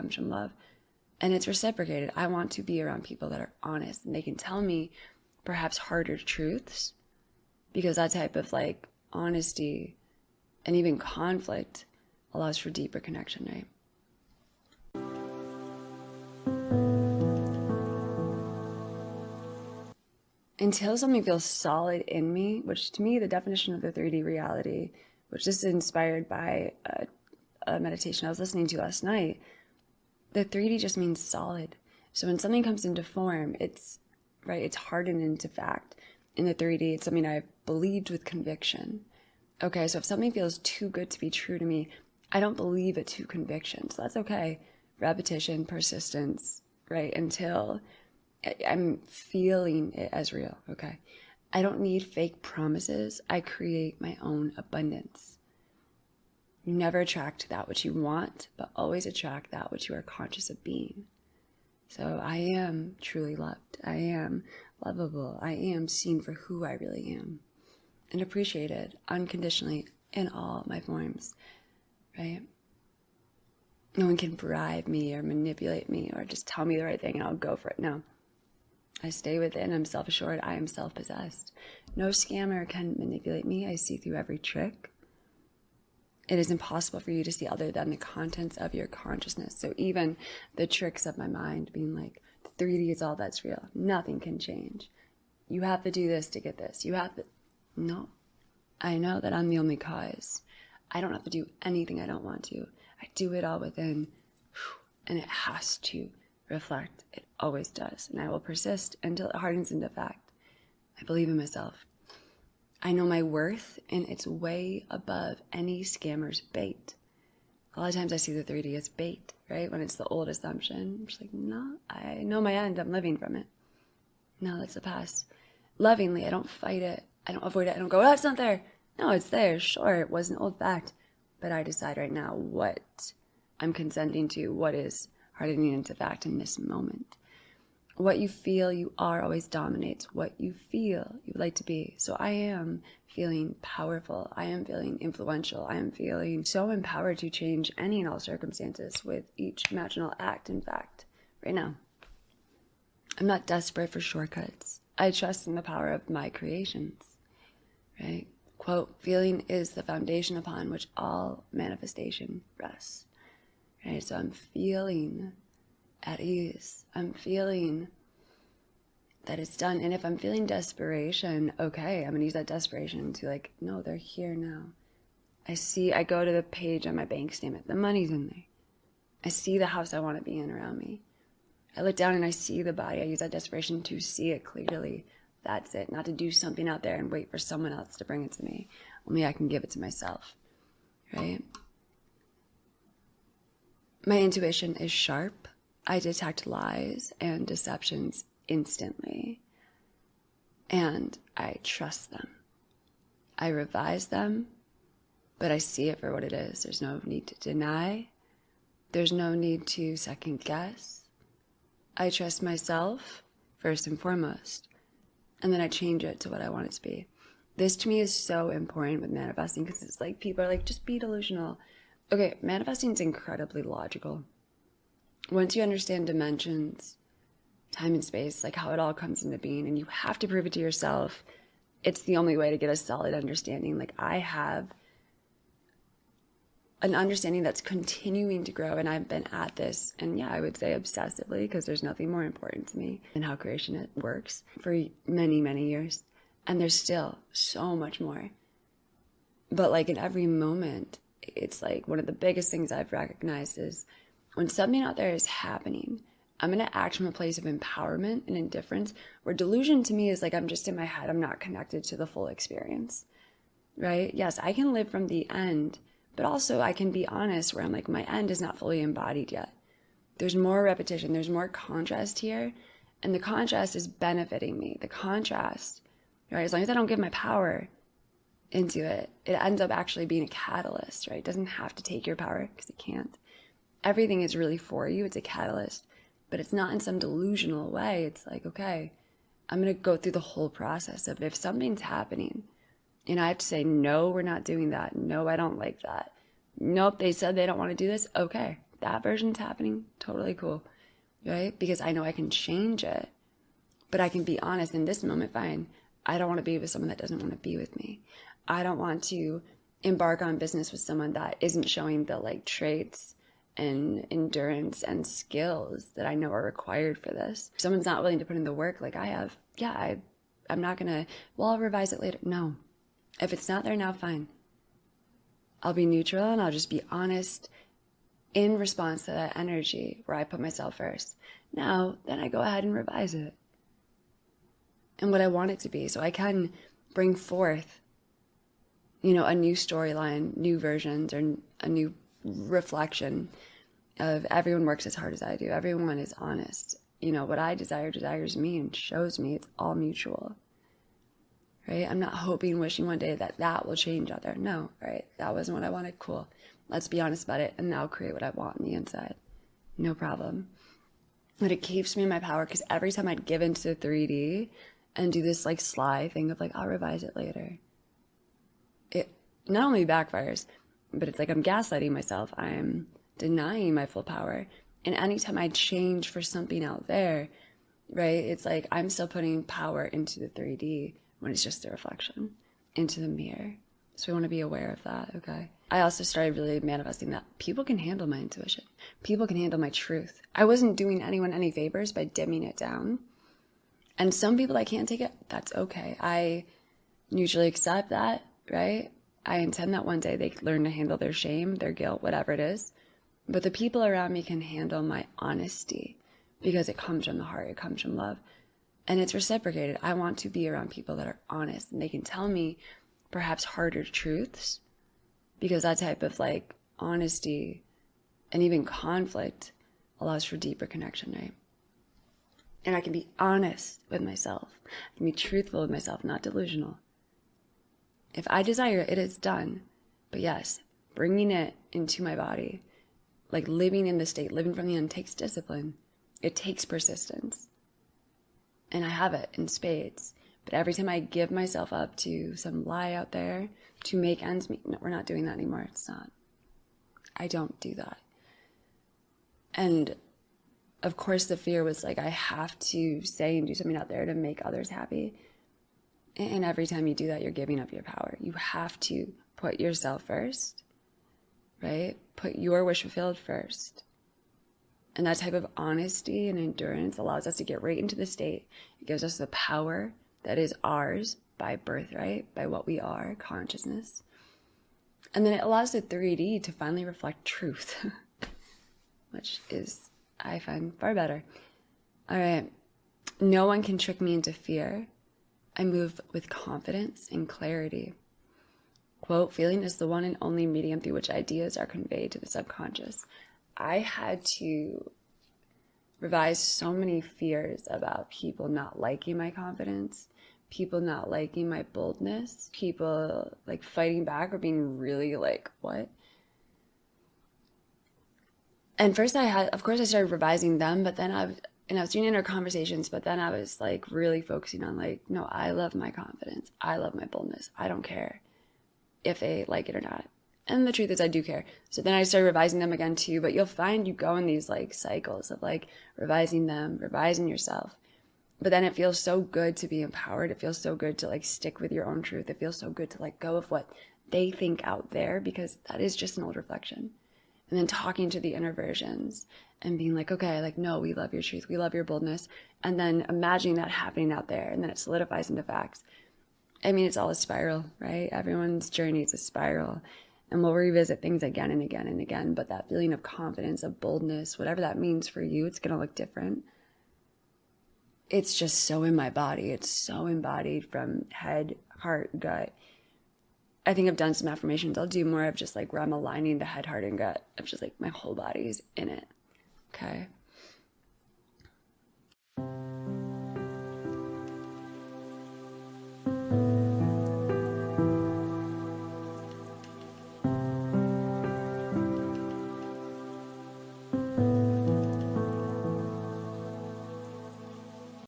comes from love. And it's reciprocated. I want to be around people that are honest and they can tell me perhaps harder truths, because that type of like honesty and even conflict allows for deeper connection, right? Until something feels solid in me, which to me, the definition of the 3D reality, which is inspired by a meditation I was listening to last night, the 3D just means solid. So when something comes into form, it's hardened into fact. In the 3D, it's something I've believed with conviction. Okay, so if something feels too good to be true to me, I don't believe it to conviction. So that's okay. Repetition, persistence, right? Until I'm feeling it as real, okay? I don't need fake promises. I create my own abundance. You never attract that which you want, but always attract that which you are conscious of being. So I am truly loved. I am lovable. I am seen for who I really am and appreciated unconditionally in all my forms, right? No one can bribe me or manipulate me or just tell me the right thing and I'll go for it. No. I stay within, I'm self-assured, I am self-possessed. No scammer can manipulate me. I see through every trick. It is impossible for you to see other than the contents of your consciousness. So even the tricks of my mind being like, 3D is all that's real. Nothing can change. You have to do this to get this. You have to, no. I know that I'm the only cause. I don't have to do anything I don't want to. I do it all within, and it has to reflect. It always does. And I will persist until it hardens into fact. I believe in myself. I know my worth, and it's way above any scammer's bait. A lot of times I see the 3D as bait, right? When it's the old assumption. I'm just like, no, I know my end. I'm living from it. No, that's the past. Lovingly, I don't fight it. I don't avoid it. I don't go, oh, it's not there. No, it's there. Sure, it was an old fact. But I decide right now what I'm consenting to, what is hardening into fact in this moment. What you feel you are always dominates what you feel you would like to be. So I am feeling powerful. I am feeling influential. I am feeling so empowered to change any and all circumstances with each imaginal act, in fact, right now. I'm not desperate for shortcuts. I trust in the power of my creations, right? Quote, feeling is the foundation upon which all manifestation rests. Right, so I'm feeling at ease. I'm feeling that it's done. And if I'm feeling desperation, okay, I'm going to use that desperation to like, no, they're here now. I go to the page on my bank statement. The money's in there. I see the house I want to be in around me. I look down and I see the body. I use that desperation to see it clearly. That's it. Not to do something out there and wait for someone else to bring it to me. Only I can give it to myself, right? My intuition is sharp. I detect lies and deceptions instantly. And I trust them. I revise them, but I see it for what it is. There's no need to deny. There's no need to second guess. I trust myself first and foremost, and then I change it to what I want it to be. This to me is so important with manifesting because it's like people are like, just be delusional. Okay, manifesting is incredibly logical. Once you understand dimensions, time and space, like how it all comes into being, and you have to prove it to yourself, it's the only way to get a solid understanding. Like I have an understanding that's continuing to grow, and I've been at this, and yeah, I would say obsessively, because there's nothing more important to me than how creation works for many, many years. And there's still so much more. But like in every moment, it's like one of the biggest things I've recognized is when something out there is happening, I'm going to act from a place of empowerment and indifference, where delusion to me is like I'm just in my head. I'm not connected to the full experience, right? Yes, I can live from the end, but also I can be honest where I'm like, my end is not fully embodied yet. There's more repetition. There's more contrast here. And the contrast is benefiting me. The contrast, right? As long as I don't give my power into it, it ends up actually being a catalyst, right? It doesn't have to take your power because it can't. Everything is really for you. It's a catalyst, but it's not in some delusional way. It's like, okay, I'm going to go through the whole process of if something's happening and I have to say, no, we're not doing that. No, I don't like that. Nope, they said they don't want to do this. Okay, that version's happening, totally cool, right? Because I know I can change it, but I can be honest in this moment, fine. I don't want to be with someone that doesn't want to be with me. I don't want to embark on business with someone that isn't showing the like traits and endurance and skills that I know are required for this. If someone's not willing to put in the work like I have, yeah, I'm not gonna, well, I'll revise it later. No. If it's not there now, fine. I'll be neutral and I'll just be honest in response to that energy where I put myself first. Now, then I go ahead and revise it and what I want it to be, so I can bring forth, you know, a new storyline, new versions, or a new reflection of everyone works as hard as I do. Everyone is honest. You know, what I desire desires me and shows me. It's all mutual, right? I'm not hoping, wishing one day that that will change out there. No, right? That wasn't what I wanted. Cool. Let's be honest about it and now create what I want on the inside. No problem. But it keeps me in my power, because every time I'd give into 3D and do this like sly thing of like, I'll revise it later, it not only backfires, but it's like I'm gaslighting myself. I'm denying my full power. And anytime I change for something out there, right, it's like I'm still putting power into the 3D when it's just a reflection into the mirror. So we want to be aware of that, okay? I also started really manifesting that people can handle my intuition. People can handle my truth. I wasn't doing anyone any favors by dimming it down. And some people that can't take it, that's okay. I usually accept that, right? I intend that one day they learn to handle their shame, their guilt, whatever it is. But the people around me can handle my honesty because it comes from the heart, it comes from love. And it's reciprocated. I want to be around people that are honest and they can tell me perhaps harder truths, because that type of like honesty and even conflict allows for deeper connection, right? And I can be honest with myself. I can be truthful with myself, not delusional. If I desire it, it is done. But yes, bringing it into my body, like living in the state, living from the end, takes discipline. It takes persistence. And I have it in spades. But every time I give myself up to some lie out there to make ends meet, no, we're not doing that anymore. It's not. I don't do that. And of course the fear was like, I have to say and do something out there to make others happy. And every time you do that, you're giving up your power. You have to put yourself first, right? Put your wish fulfilled first. And that type of honesty and endurance allows us to get right into the state. It gives us the power that is ours by birthright, by what we are, consciousness. And then it allows the 3D to finally reflect truth, which is, I find, far better. All right. No one can trick me into fear. I move with confidence and clarity. Quote, feeling is the one and only medium through which ideas are conveyed to the subconscious. I had to revise so many fears about people not liking my confidence, people not liking my boldness, people like fighting back or being really like, what? And first of course I started revising them, but then I was doing inner conversations, but then I was like really focusing on like, no, I love my confidence. I love my boldness. I don't care if they like it or not. And the truth is I do care. So then I started revising them again too, but you'll find you go in these like cycles of like revising them, revising yourself. But then it feels so good to be empowered. It feels so good to like stick with your own truth. It feels so good to let go of what they think out there, because that is just an old reflection. And then talking to the inner versions and being like, okay, like, no, we love your truth. We love your boldness. And then imagining that happening out there, and then it solidifies into facts. I mean, it's all a spiral, right? Everyone's journey is a spiral. And we'll revisit things again and again and again. But that feeling of confidence, of boldness, whatever that means for you, it's going to look different. It's just so in my body. It's so embodied from head, heart, gut. I think I've done some affirmations. I'll do more of just like where I'm aligning the head, heart, and gut of just like my whole body is in it. Okay.